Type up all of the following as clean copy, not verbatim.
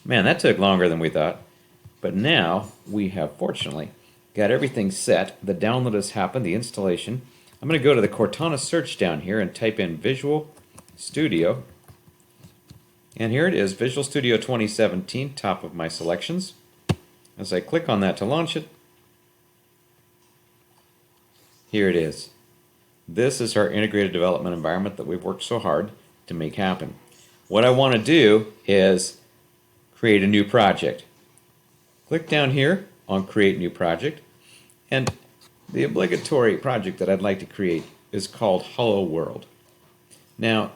Man, that took longer than we thought. But now we have, fortunately, got everything set. The download has happened, the installation. I'm going to go to the Cortana search down here and type in Visual Studio. And here it is, Visual Studio 2017, top of my selections. As I click on that to launch it, here it is. This is our integrated development environment that we've worked so hard to make happen. What I want to do is create a new project. Click down here on Create New Project, and the obligatory project that I'd like to create is called Hello World. Now,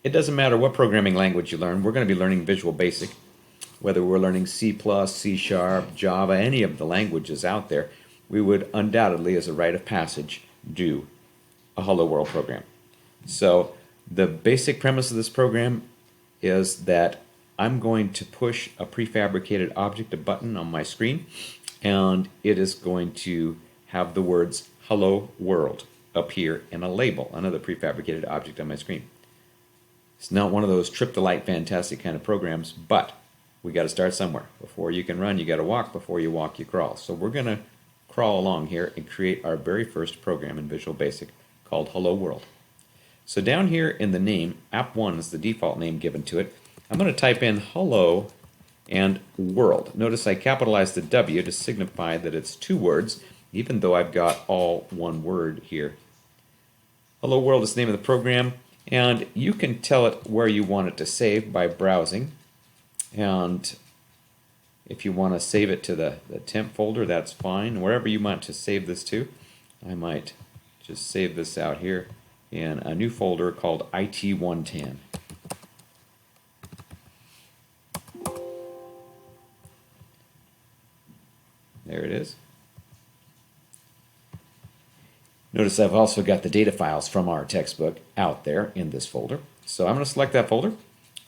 it doesn't matter what programming language you learn, we're going to be learning Visual Basic. Whether we're learning C++, C#, Java, any of the languages out there, we would undoubtedly, as a rite of passage, do a Hello World program. So the basic premise of this program is that I'm going to push a prefabricated object, a button, on my screen, and it is going to have the words Hello World appear in a label, another prefabricated object on my screen. It's not one of those trip to light fantastic kind of programs, but we got to start somewhere. Before you can run, you got to walk. Before you walk, you crawl. So we're going to crawl along here and create our very first program in Visual Basic called Hello World. So down here in the name, App1 is the default name given to it. I'm going to type in Hello and World. Notice I capitalized the W to signify that it's two words, even though I've got all one word here. Hello World is the name of the program, and you can tell it where you want it to save by browsing. And if you want to save it to the temp folder, that's fine. Wherever you want to save this to, I might just save this out here in a new folder called IT110. There it is. Notice I've also got the data files from our textbook out there in this folder. So I'm going to select that folder.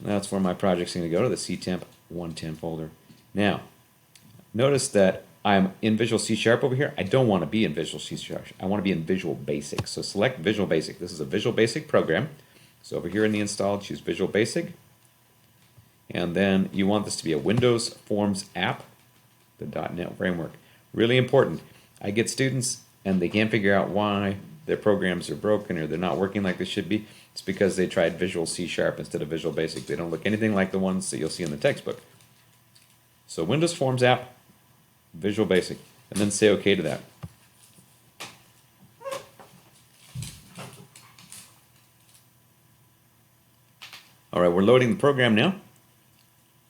That's where my project's going to go, to the CTEMP 110 folder. Now, notice that I'm in Visual C# over here. I don't want to be in Visual C#. I want to be in Visual Basic. So select Visual Basic. This is a Visual Basic program. So over here in the install, choose Visual Basic. And then you want this to be a Windows Forms app, the .NET framework. Really important. I get students and they can't figure out why their programs are broken or they're not working like they should be. It's because they tried Visual C# instead of Visual Basic. They don't look anything like the ones that you'll see in the textbook. So Windows Forms app, Visual Basic, and then say OK to that. All right, we're loading the program now.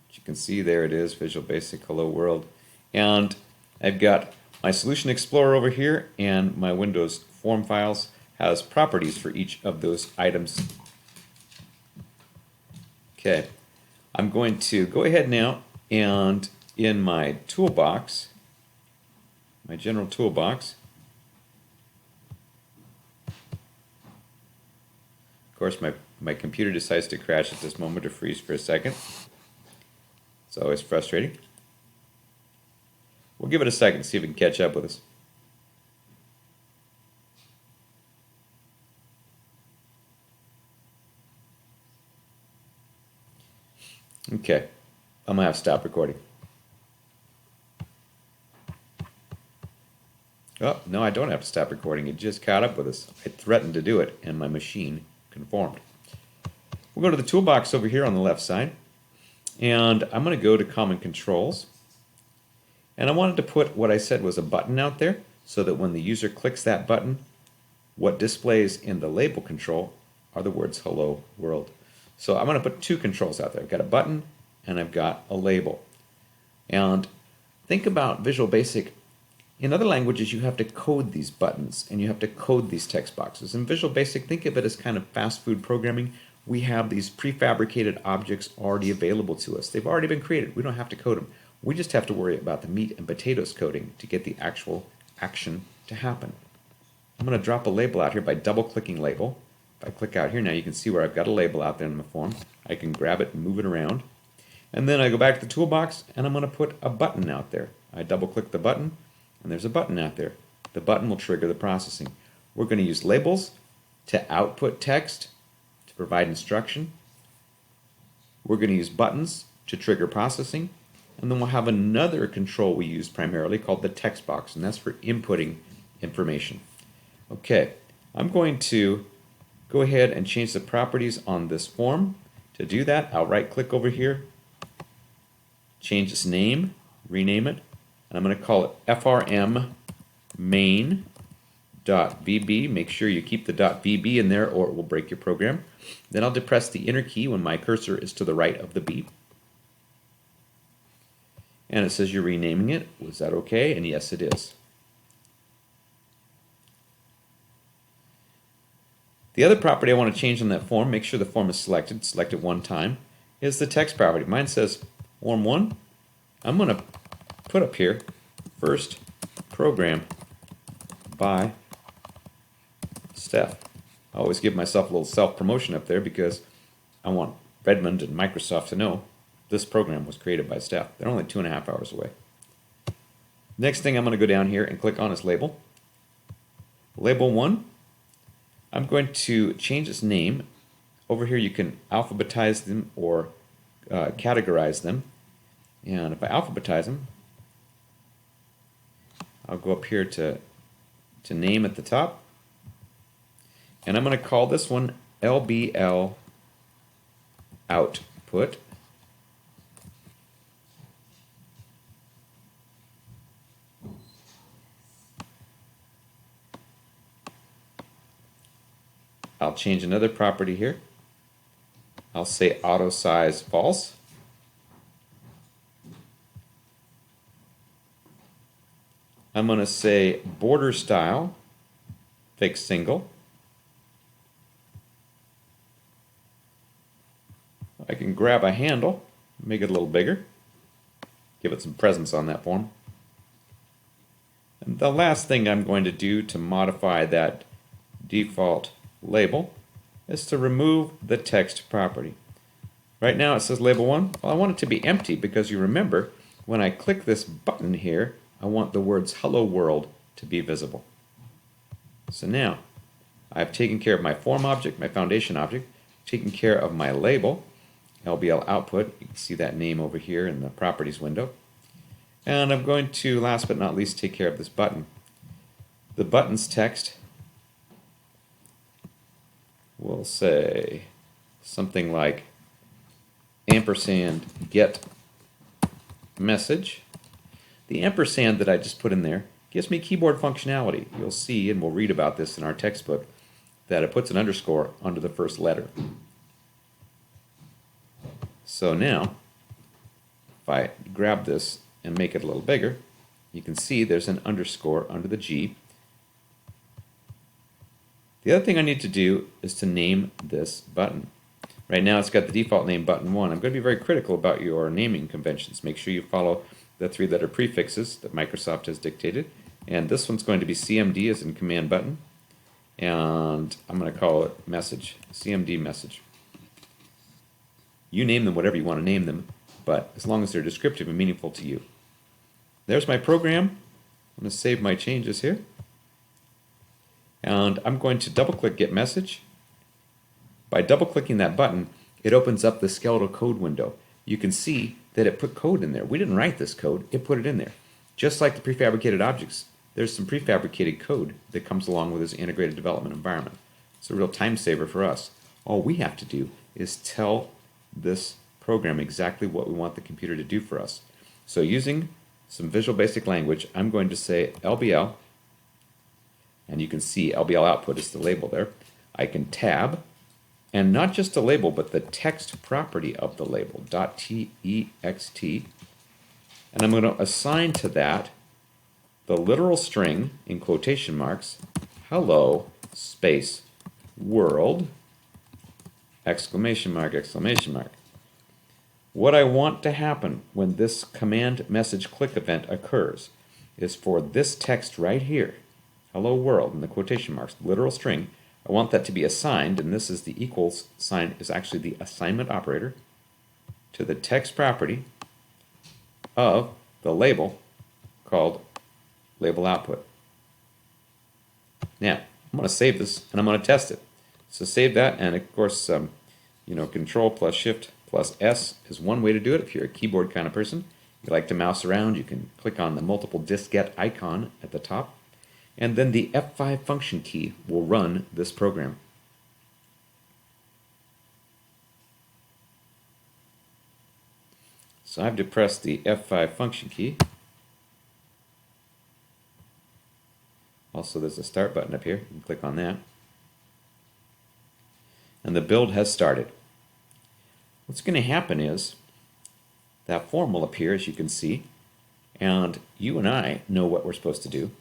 As you can see, there it is, Visual Basic Hello World. And I've got my Solution Explorer over here, and my Windows form files has properties for each of those items. Okay, I'm going to go ahead now and in my toolbox, my general toolbox, of course my computer decides to crash at this moment or freeze for a second. It's always frustrating. We'll give it a second, see if it can catch up with us. Okay, I'm going to have to stop recording. Oh, no, I don't have to stop recording. It just caught up with us. I threatened to do it, and my machine conformed. We'll go to the toolbox over here on the left side, and I'm going to go to Common Controls. And I wanted to put what I said was a button out there so that when the user clicks that button, what displays in the label control are the words Hello World. So I'm going to put two controls out there. I've got a button and I've got a label. And think about Visual Basic. In other languages, you have to code these buttons and you have to code these text boxes. In Visual Basic, think of it as kind of fast food programming. We have these prefabricated objects already available to us. They've already been created. We don't have to code them. We just have to worry about the meat and potatoes coding to get the actual action to happen. I'm going to drop a label out here by double-clicking label. If I click out here now, you can see where I've got a label out there in the form. I can grab it and move it around. And then I go back to the toolbox, and I'm going to put a button out there. I double-click the button, and there's a button out there. The button will trigger the processing. We're going to use labels to output text, to provide instruction. We're going to use buttons to trigger processing. And then we'll have another control we use primarily called the text box, and that's for inputting information. Okay, I'm going to go ahead and change the properties on this form. To do that, I'll right click over here, change its name, rename it, and I'm going to call it FRM main.vb. Make sure you keep the .vb in there or it will break your program. Then I'll depress the enter key when my cursor is to the right of the beep. And it says you're renaming it. Was that okay? And yes, it is. The other property I want to change on that form, make sure the form is selected, select it one time, is the text property. Mine says form 1. I'm going to put up here first program by Steph. I always give myself a little self-promotion up there because I want Redmond and Microsoft to know this program was created by Steph. They're only 2.5 hours away. Next thing I'm going to go down here and click on is label. Label 1. I'm going to change its name. Over here you can alphabetize them or categorize them. And if I alphabetize them, I'll go up here to name at the top. And I'm going to call this one LBL output. I'll change another property here. I'll say auto size false. I'm going to say border style fixed single. I can grab a handle, make it a little bigger, give it some presence on that form. And the last thing I'm going to do to modify that default label is to remove the text property. Right now it says label 1. Well, I want it to be empty because you remember when I click this button here, I want the words hello world to be visible. So now I've taken care of my form object, my foundation object, taken care of my label, LBL output. You can see that name over here in the properties window. And I'm going to, last but not least, take care of this button. The button's text will say something like ampersand get message. The ampersand that I just put in there gives me keyboard functionality. You'll see, and we'll read about this in our textbook, that it puts an underscore under the first letter. So now, if I grab this and make it a little bigger, you can see there's an underscore under the G. The other thing I need to do is to name this button. Right now it's got the default name button 1. I'm going to be very critical about your naming conventions. Make sure you follow the 3-letter prefixes that Microsoft has dictated. And this one's going to be CMD as in command button. And I'm going to call it message, CMD message. You name them whatever you want to name them, but as long as they're descriptive and meaningful to you. There's my program. I'm going to save my changes here. And I'm going to double-click Get Message. By double-clicking that button, it opens up the skeletal code window. You can see that it put code in there. We didn't write this code, it put it in there. Just like the prefabricated objects, there's some prefabricated code that comes along with this integrated development environment. It's a real time saver for us. All we have to do is tell this program exactly what we want the computer to do for us. So using some Visual Basic Language, I'm going to say LBL, and you can see LBL output is the label there. I can tab, and not just the label, but the text property of the label, .text, and I'm going to assign to that the literal string, in quotation marks, hello, space, world, exclamation mark, exclamation mark. What I want to happen when this command message click event occurs is for this text right here, hello world, in the quotation marks, literal string, I want that to be assigned, and this is the equals sign, is actually the assignment operator, to the text property of the label called label output. Now, I'm going to save this and I'm going to test it. So save that, and of course, Control plus Shift plus S is one way to do it. If you're a keyboard kind of person, you like to mouse around, you can click on the multiple diskette icon at the top, and then the F5 function key will run this program. So I have to press the F5 function key. Also, there's a start button up here. You can click on that. And the build has started. What's going to happen is that form will appear, as you can see, and you and I know what we're supposed to do.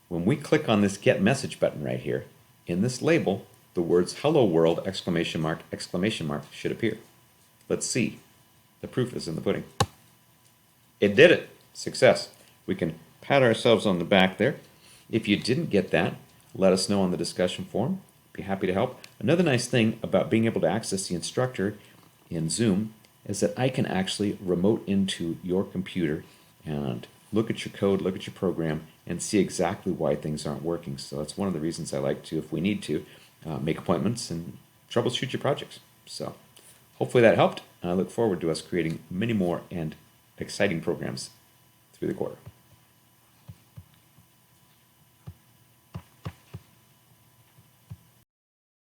When we click on this Get Message button right here, in this label, the words Hello World ! Should appear. Let's see. The proof is in the pudding. It did it. Success. We can pat ourselves on the back there. If you didn't get that, let us know on the discussion forum. Be happy to help. Another nice thing about being able to access the instructor in Zoom is that I can actually remote into your computer and look at your code, look at your program, and see exactly why things aren't working. So that's one of the reasons I like to, if we need to, make appointments and troubleshoot your projects. So hopefully that helped. I look forward to us creating many more and exciting programs through the quarter.